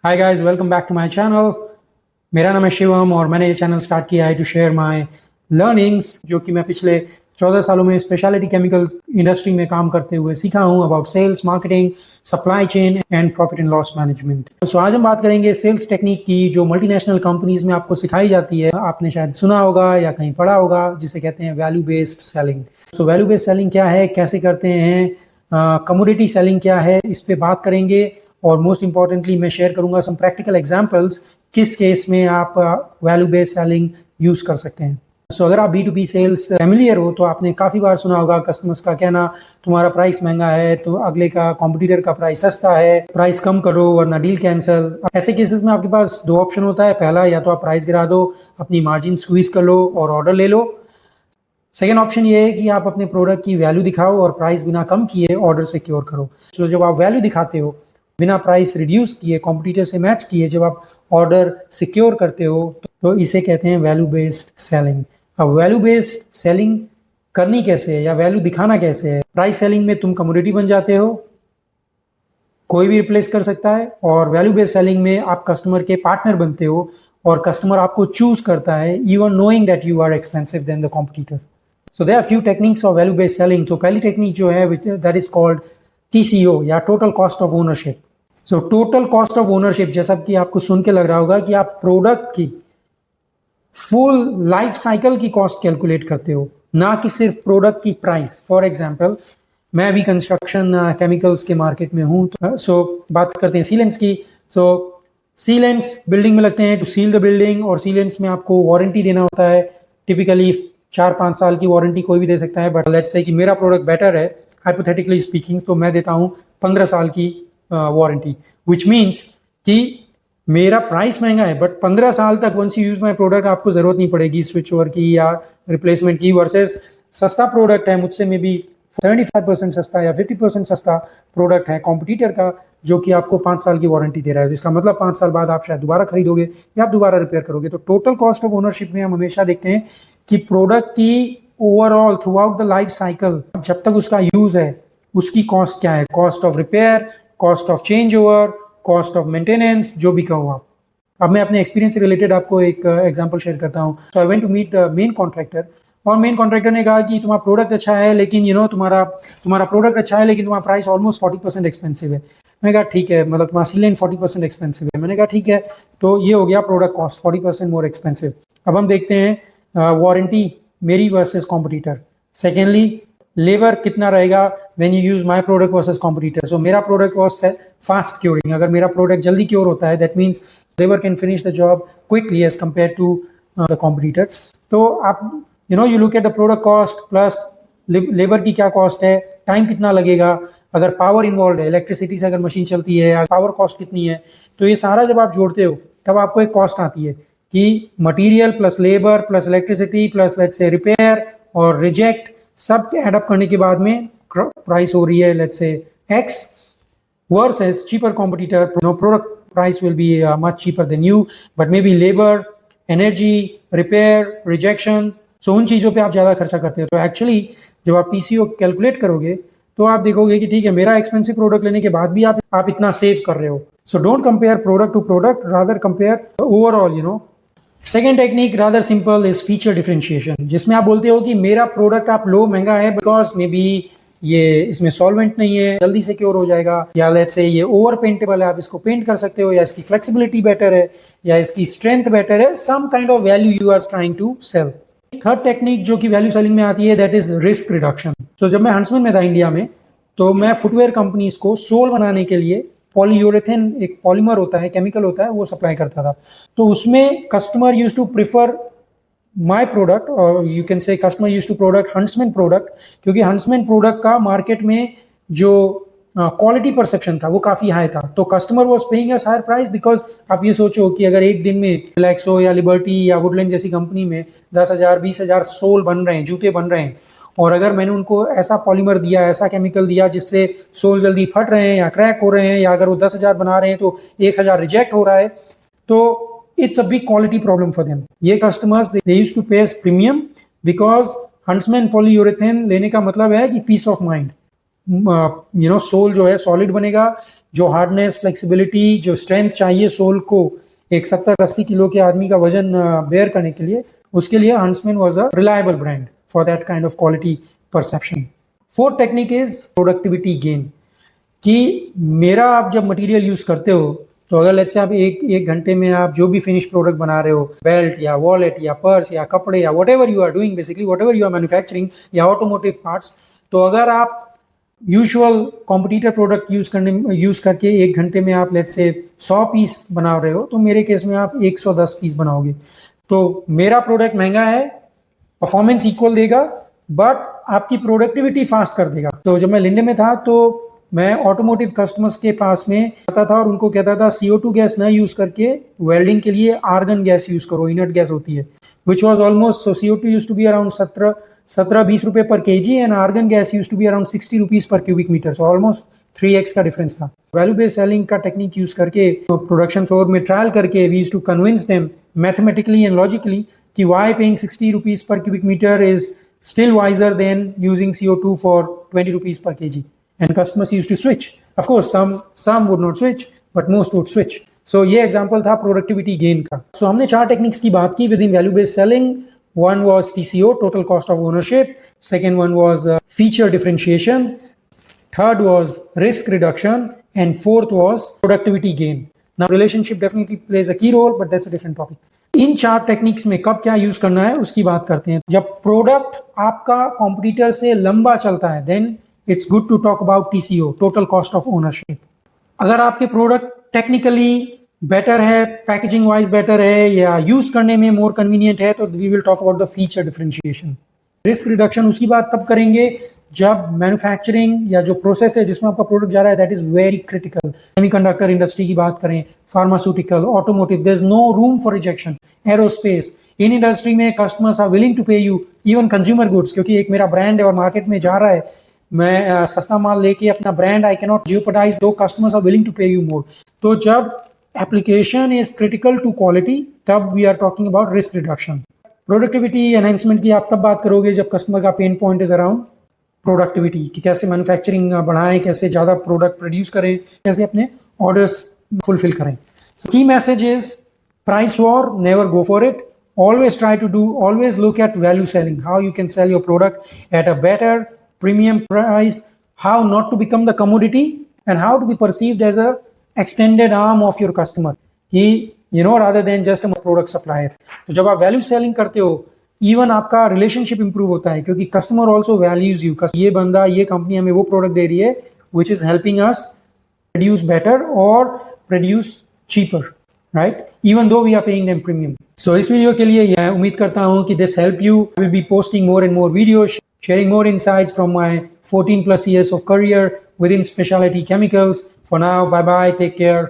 Hi guys, welcome back to my channel. मेरा नाम है शिवम और मैंने ये चैनल स्टार्ट किया है टू शेयर माय लर्निंग्स जो कि मैं पिछले 14 सालों में स्पेशलिटी केमिकल इंडस्ट्री में काम करते हुए सीखा हूँ about sales, marketing, supply chain and profit and loss management. So आज हम बात करेंगे सेल्स टेक्निक की जो मल्टीनेशनल कंपनीज में आपको सिखाई जाती है। आपने शायद सुना होगा या कहीं पढ़ा होगा, जिसे कहते हैं value based selling. So value based selling क्या है, कैसे करते हैं, कमोडिटी सेलिंग क्या है, इस पे बात करेंगे। और मोस्ट इंपॉर्टेंटली मैं शेयर करूंगा सम प्रैक्टिकल एग्जांपल्स किस केस में आप वैल्यू बेस्ड सेलिंग यूज कर सकते हैं। सो अगर आप B2B सेल्स फैमिलियर हो तो आपने काफ़ी बार सुना होगा कस्टमर्स का कहना, तुम्हारा प्राइस महंगा है तो अगले का कॉम्पिटिटर का प्राइस सस्ता है, प्राइस कम करो वरना डील कैंसिल। ऐसे केसेस में आपके पास दो ऑप्शन होता है। पहला, या तो आप प्राइस गिरा दो, अपनी मार्जिन स्क्वीज कर लो और ऑर्डर ले लो। सेकेंड ऑप्शन ये है कि आप अपने प्रोडक्ट की वैल्यू दिखाओ और प्राइस बिना कम किए ऑर्डर सिक्योर करो। तो जब आप वैल्यू दिखाते हो बिना प्राइस रिड्यूस किए, कॉम्पिटिटर से मैच किए, जब आप ऑर्डर सिक्योर करते हो तो इसे कहते हैं वैल्यू बेस्ड सेलिंग। अब वैल्यू बेस्ड सेलिंग करनी कैसे है या वैल्यू दिखाना कैसे है? प्राइस सेलिंग में तुम कमोडिटी बन जाते हो, कोई भी रिप्लेस कर सकता है। और वैल्यू बेस्ड सेलिंग में आप कस्टमर के पार्टनर बनते हो और कस्टमर आपको चूज करता है even knowing that you are expensive then the competitor. So there are few techniques of value based selling. तो पहली टेक्निक जो है दैट इज कॉल्ड TCO या total cost of ownership. So total cost of ownership, जैसा कि आपको सुन के लग रहा होगा कि आप प्रोडक्ट की फुल लाइफ साइकिल की कॉस्ट कैलकुलेट करते हो, ना कि सिर्फ प्रोडक्ट की प्राइस। फॉर एग्जांपल, मैं अभी कंस्ट्रक्शन केमिकल्स के मार्केट में हूँ, सो बात करते हैं सीलेंट्स की। सो सीलेंट्स बिल्डिंग में लगते हैं टू सील द बिल्डिंग, और सीलेंट्स में आपको वारंटी देना होता है। टिपिकली 4-5 साल की वारंटी कोई भी दे सकता है, बट लेट्स से कि मेरा प्रोडक्ट बेटर है हाइपोथेटिकली स्पीकिंग, तो मैं देता हूँ 15 साल की वारंटी, विच मीन्स कि मेरा प्राइस महंगा है बट 15 साल तक once you use my product आपको जरूरत नहीं पड़ेगी स्विच ओवर की या रिप्लेसमेंट की। वर्सेस सस्ता प्रोडक्ट है मुझसे में भी 75% सस्ता या 50% सस्ता प्रोडक्ट है कॉम्पिटिटर का, जो कि आपको 5 साल की वारंटी दे रहा है। तो इसका मतलब 5 साल बाद आप शायद दोबारा खरीदोगे या आप दोबारा रिपेयर करोगे। तो टोटल कॉस्ट ऑफ ओनरशिप में हम हमेशा देखते हैं कि प्रोडक्ट की overall through out the life cycle, जब तक उसका यूज है, उसकी कॉस्ट क्या है। Cost of repair, cost of change over, cost of maintenance, जो भी कहो आप। अब मैं अपने एक्सपीरियंस से रिलेटेड आपको एक एग्जांपल शेयर करता हूँ। So I went to meet the main contractor, और मेन कॉन्ट्रैक्टर ने कहा कि तुम्हारा प्रोडक्ट अच्छा है लेकिन तुम्हारा प्रोडक्ट अच्छा है लेकिन तुम्हारा प्राइस ऑलमोस्ट 40% एक्सपेंसिव है। मैंने कहा ठीक है, मतलब तुम्हारा सीलेंट 40% एक्सपेंसिव है। मैंने कहा ठीक है, तो ये हो गया प्रोडक्ट कॉस्ट 40% मोर एक्सपेंसिव। अब हम देखते हैं वारंटी मेरी वर्सेस कॉम्पिटिटर। सेकेंडली, लेबर कितना रहेगा when you use my product versus competitor. So मेरा प्रोडक्ट वाज फास्ट क्योरिंग, अगर मेरा प्रोडक्ट जल्दी क्योर होता है that means labour can finish the job quickly as compare to the competitor. तो आप you look at the product cost plus labour की क्या कॉस्ट है, टाइम कितना लगेगा, अगर पावर इन्वॉल्व है, इलेक्ट्रिसिटी से अगर मशीन चलती है, पावर कॉस्ट कितनी है। तो ये सारा जब आप जोड़ते हो तब आपको एक कॉस्ट आती है कि material plus labour plus electricity plus let's say repair और रिजेक्ट, सब एड अप करने के बाद में प्राइस हो रही है let's say X versus cheaper competitor. Product price will be much cheaper than you, but maybe labor, energy, repair, rejection, so उन चीज़ों पे आप ज़्यादा खर्चा करते हो। तो एक्चुअली जब आप TCO कैलकुलेट करोगे तो आप देखोगे कि ठीक है, मेरा एक्सपेंसिव प्रोडक्ट लेने के बाद भी आप इतना सेव कर रहे हो। So don't compare product to product, rather compare overall. Second technique rather simple is feature differentiation, जिसमें आप बोलते हो कि मेरा प्रोडक्ट आप लो महंगा है बिकॉज मे बी ये इसमें सॉल्वेंट नहीं है, जल्दी से क्योर हो जाएगा, या लेट्स से ये ओवर पेंटेबल है, आप इसको पेंट कर सकते हो, या इसकी फ्लेक्सिबिलिटी बेटर है, या इसकी स्ट्रेंथ बेटर है। Some kind of value you are trying to sell. Third technique जो कि वैल्यू सेलिंग में आती है दैट इज रिस्क रिडक्शन। तो जब मैं हंसमैन में था इंडिया में, तो मैं फुटवेयर कंपनीज को सोल बनाने के लिए पॉलीयूरेथेन एक पॉलीमर होता है, केमिकल होता है, वो सप्लाई करता था। तो उसमें customer used to prefer my product, और you can say customer used to product Hansman product, क्योंकि हंसमैन प्रोडक्ट का मार्केट में जो क्वालिटी परसेप्शन था वो काफी हाई था। तो customer was paying us higher price because आप ये सोचो कि अगर एक दिन में रिलैक्सो या लिबर्टी या वुडलैंड जैसी कंपनी में 10,000 20,000 सोल बन रहे हैं, जूते बन रहे हैं, और अगर मैंने उनको ऐसा पॉलीमर दिया, ऐसा केमिकल दिया जिससे सोल जल्दी फट रहे हैं या क्रैक हो रहे हैं, या अगर वो 10,000 बना रहे हैं तो 1,000 रिजेक्ट हो रहा है, तो it's a big quality problem for them. ये customers they used to pay us premium because Huntsman polyurethane लेने का मतलब है कि peace of mind, सोल जो है सॉलिड बनेगा, जो हार्डनेस, फ्लेक्सिबिलिटी, जो स्ट्रेंथ चाहिए सोल को एक 70-80 किलो के आदमी का वजन बेयर करने के लिए, उसके लिए huntsman was a reliable brand for that kind of quality perception. Fourth technique is productivity gain, कि मेरा आप जब मटेरियल यूज करते हो तो अगर लेट्स से आप एक घंटे में आप जो भी फिनिश प्रोडक्ट बना रहे हो, बेल्ट या वॉलेट या पर्स या कपड़े या whatever you are doing, basically whatever you are manufacturing या ऑटोमोटिव पार्ट्स, तो अगर आप यूजुअल कॉम्पिटिटर प्रोडक्ट यूज करके एक घंटे में आप लेट्स से 100 पीस बना रहे हो, तो मेरे केस में आप 110 पीस बनाओगे। तो मेरा प्रोडक्ट महंगा है, परफॉर्मेंस इक्वल देगा, बट आपकी प्रोडक्टिविटी फास्ट कर देगा। तो जब मैं लिंडे में था तो मैं ऑटोमोटिव कस्टमर्स के पास में आता था और उनको कहता था CO2 गैस ना यूज करके वेल्डिंग के लिए आर्गन गैस यूज करो, इनर्ट गैस होती है, which was almost, so CO2 use to be around 17-20 रुपए per KG and argon gas use to be around 60 rupees per cubic metre, so almost 3x का difference था। Value based selling का technique use करके production floor में trial करके we used to convince them mathematically and logically कि why paying 60 rupees per cubic metre is still wiser than using CO2 for 20 rupees per kg. And customers used to switch. Of course, some would not switch, but most would switch. So ये example था productivity gain का. So हमने 4 techniques की बात की within value based selling. One was TCO, total cost of ownership. Second one was feature differentiation. Third was risk reduction. And fourth was productivity gain. Now relationship definitely plays a key role, but that's a different topic. In 4 techniques में कब क्या use करना है उसकी बात करते हैं। जब प्रोडक्ट आपका कॉम्पिटिटर से लंबा चलता है, then it's good to talk about TCO, total cost of ownership. अगर आपके प्रोडक्ट टेक्निकली बेटर है, पैकेजिंग वाइज बेटर है या यूज करने में मोर कन्वीनियंट है, तो we will talk about the feature differentiation. Risk reduction उसकी बात तब करेंगे जब मैन्युफैक्चरिंग या जो प्रोसेस है जिसमें आपका प्रोडक्ट जा रहा है that is very critical. Semiconductor industry की बात करें, pharmaceutical, automotive, there is no room for rejection. Aerospace, इन इंडस्ट्री में customers are willing to pay you, even consumer goods, क्योंकि एक मेरा ब्रांड है और मार्केट में जा रहा है, मैं सस्ता माल लेके अपना brand I can not jeopardise, though customers are willing to pay you more. तो जब application is critical to quality, तब we are talking about risk reduction. Productivity enhancement की आप तब बात करोगे जब कस्टमर का pain point is around productivity, कि कैसे मैन्युफैक्चरिंग बढ़ाएं, कैसे ज़्यादा प्रोडक्ट प्रोड्यूस करें, कैसे अपने ऑर्डर्स फुलफिल करें। So key message is price war, never go for it. Always look at value selling, how you can sell your product at a better premium price, how not to become the commodity and how to be perceived as a extended arm of your customer, rather than just a product supplier. तो जब आप value selling करते हो, even आपका relationship improve होता है, क्योंकि customer also values you. ये बंदा, ये कंपनी हमें वो प्रोडक्ट दे रही है which is helping us produce better और produce cheaper, right, even though we are paying them premium. So इस वीडियो के लिए मैं उम्मीद करता हूँ कि this help you. Will be posting more and more videos, sharing more insights from my 14+ years of career within specialty chemicals. For now, bye bye, take care.